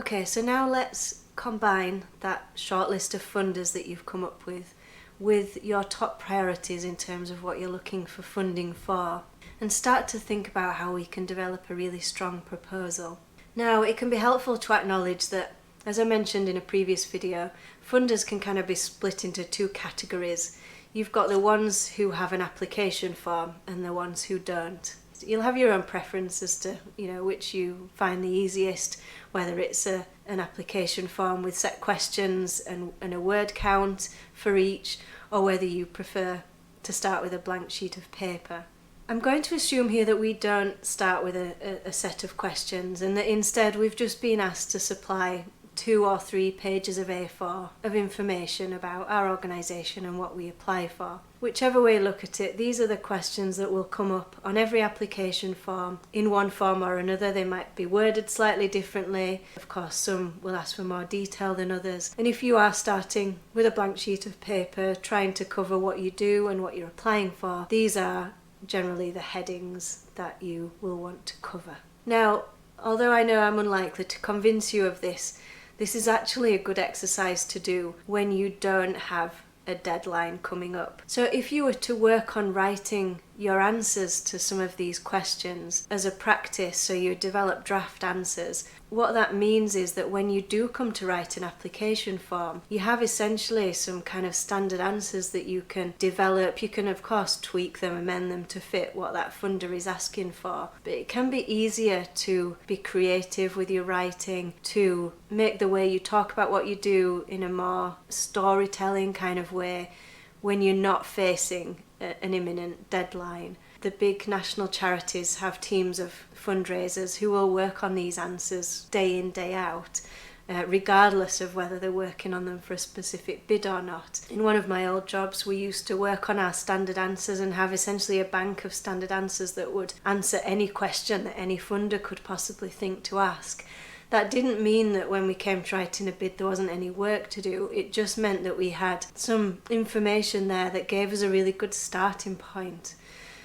Okay, so now let's combine that short list of funders that you've come up with your top priorities in terms of what you're looking for funding for, and start to think about how we can develop a really strong proposal. Now, it can be helpful to acknowledge that, as I mentioned in a previous video, funders can kind of be split into two categories. You've got the ones who have an application form and the ones who don't. You'll have your own preference as to which you find the easiest, whether it's an application form with set questions and a word count for each, or whether you prefer to start with a blank sheet of paper. I'm going to assume here that we don't start with a set of questions, and that instead we've just been asked to supply 2 or 3 pages of A4 of information about our organisation and what we apply for. Whichever way you look at it, these are the questions that will come up on every application form in one form or another. They might be worded slightly differently. Of course, some will ask for more detail than others. And if you are starting with a blank sheet of paper, trying to cover what you do and what you're applying for, these are generally the headings that you will want to cover. Now, although I know I'm unlikely to convince you of this is actually a good exercise to do when you don't have a deadline coming up. So if you were to work on writing your answers to some of these questions as a practice, so you develop draft answers, what that means is that when you do come to write an application form, you have essentially some kind of standard answers that you can develop. You can of course tweak them, amend them to fit what that funder is asking for, but it can be easier to be creative with your writing, to make the way you talk about what you do in a more storytelling kind of way when you're not facing an imminent deadline. The big national charities have teams of fundraisers who will work on these answers day in, day out, regardless of whether they're working on them for a specific bid or not. In one of my old jobs, we used to work on our standard answers and have essentially a bank of standard answers that would answer any question that any funder could possibly think to ask. That didn't mean that when we came to writing a bid there wasn't any work to do. It just meant that we had some information there that gave us a really good starting point.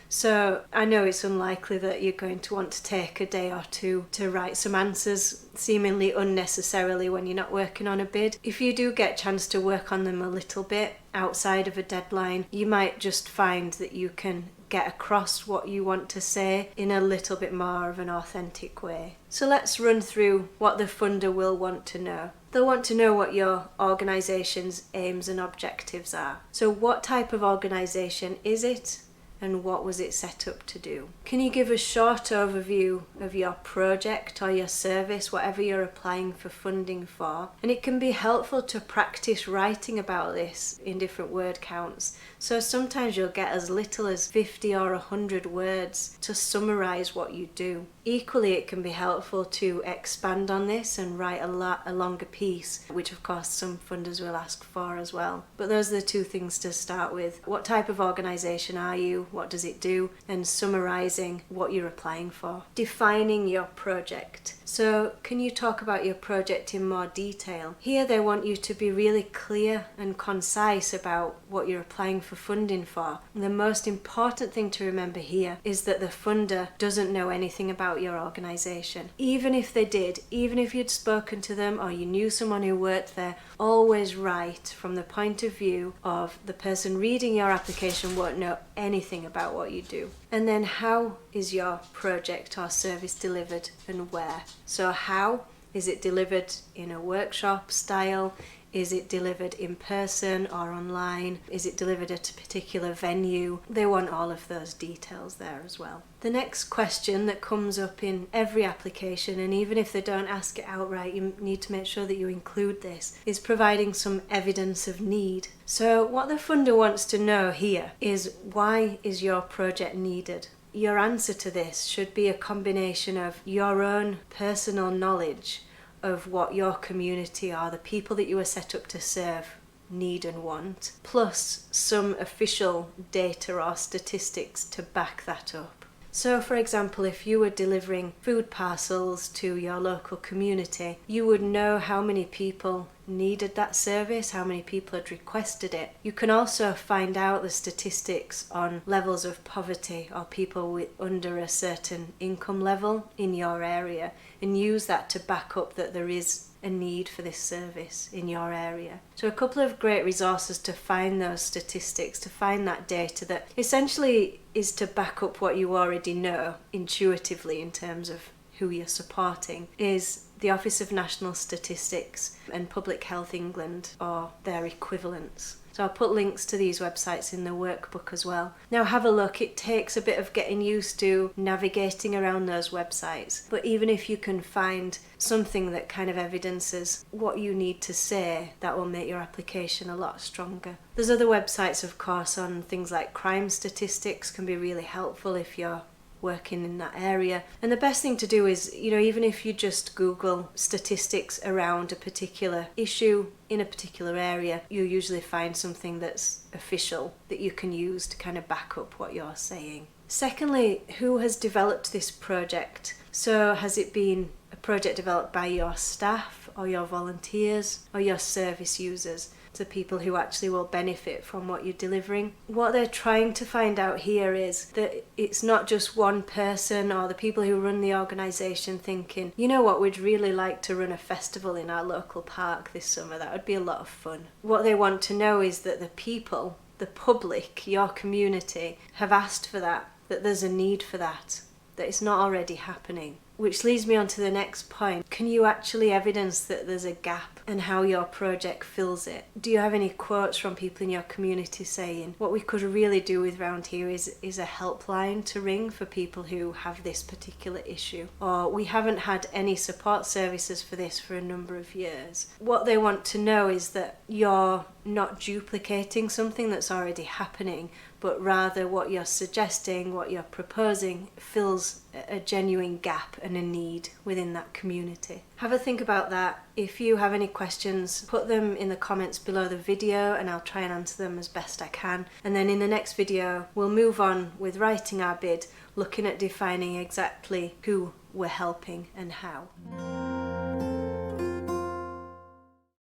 So I know it's unlikely that you're going to want to take a day or two to write some answers seemingly unnecessarily when you're not working on a bid. If you do get a chance to work on them a little bit outside of a deadline, you might just find that you can get across what you want to say in a little bit more of an authentic way. So let's run through what the funder will want to know. They'll want to know what your organisation's aims and objectives are. So what type of organisation is it? And what was it set up to do? Can you give a short overview of your project or your service, whatever you're applying for funding for? And it can be helpful to practice writing about this in different word counts. So sometimes you'll get as little as 50 or 100 words to summarise what you do. Equally, it can be helpful to expand on this and write a longer piece, which of course some funders will ask for as well. But those are the two things to start with. What type of organisation are you? What does it do? And summarising what you're applying for. Defining your project. So can you talk about your project in more detail? Here they want you to be really clear and concise about what you're applying for funding for. And the most important thing to remember here is that the funder doesn't know anything about your organisation. Even if they did, even if you'd spoken to them or you knew someone who worked there, always write from the point of view of the person reading your application won't know anything about what you do. And then how is your project or service delivered and where? So how is it delivered in a workshop style? Is it delivered in person or online? Is it delivered at a particular venue? They want all of those details there as well. The next question that comes up in every application, and even if they don't ask it outright, you need to make sure that you include this, is providing some evidence of need. So what the funder wants to know here is, why is your project needed? Your answer to this should be a combination of your own personal knowledge of what your community or the people that you are set up to serve need and want, plus some official data or statistics to back that up. So for example, if you were delivering food parcels to your local community, you would know how many people needed that service, how many people had requested it. You can also find out the statistics on levels of poverty or people under a certain income level in your area, and use that to back up that there is a need for this service in your area. So a couple of great resources to find those statistics, to find that data that essentially is to back up what you already know intuitively in terms of who you're supporting, is the Office of National Statistics and Public Health England, or their equivalents. So I'll put links to these websites in the workbook as well. Now have a look. It takes a bit of getting used to navigating around those websites, but even if you can find something that kind of evidences what you need to say, that will make your application a lot stronger. There's other websites, of course, on things like crime statistics, can be really helpful if you're working in that area. And the best thing to do is, even if you just Google statistics around a particular issue in a particular area, you usually find something that's official that you can use to kind of back up what you're saying. Secondly, who has developed this project? So has it been a project developed by your staff or your volunteers or your service users? To people who actually will benefit from what you're delivering. What they're trying to find out here is that it's not just one person or the people who run the organisation thinking, you know what, we'd really like to run a festival in our local park this summer, that would be a lot of fun. What they want to know is that the people, the public, your community, have asked for that there's a need for that it's not already happening. Which leads me on to the next point. Can you actually evidence that there's a gap and how your project fills it? Do you have any quotes from people in your community saying, what we could really do with round here is a helpline to ring for people who have this particular issue? Or we haven't had any support services for this for a number of years. What they want to know is that you're not duplicating something that's already happening, but rather what you're suggesting, what you're proposing, fills a genuine gap and a need within that community. Have a think about that. If you have any questions, put them in the comments below the video and I'll try and answer them as best I can. And then in the next video, we'll move on with writing our bid, looking at defining exactly who we're helping and how.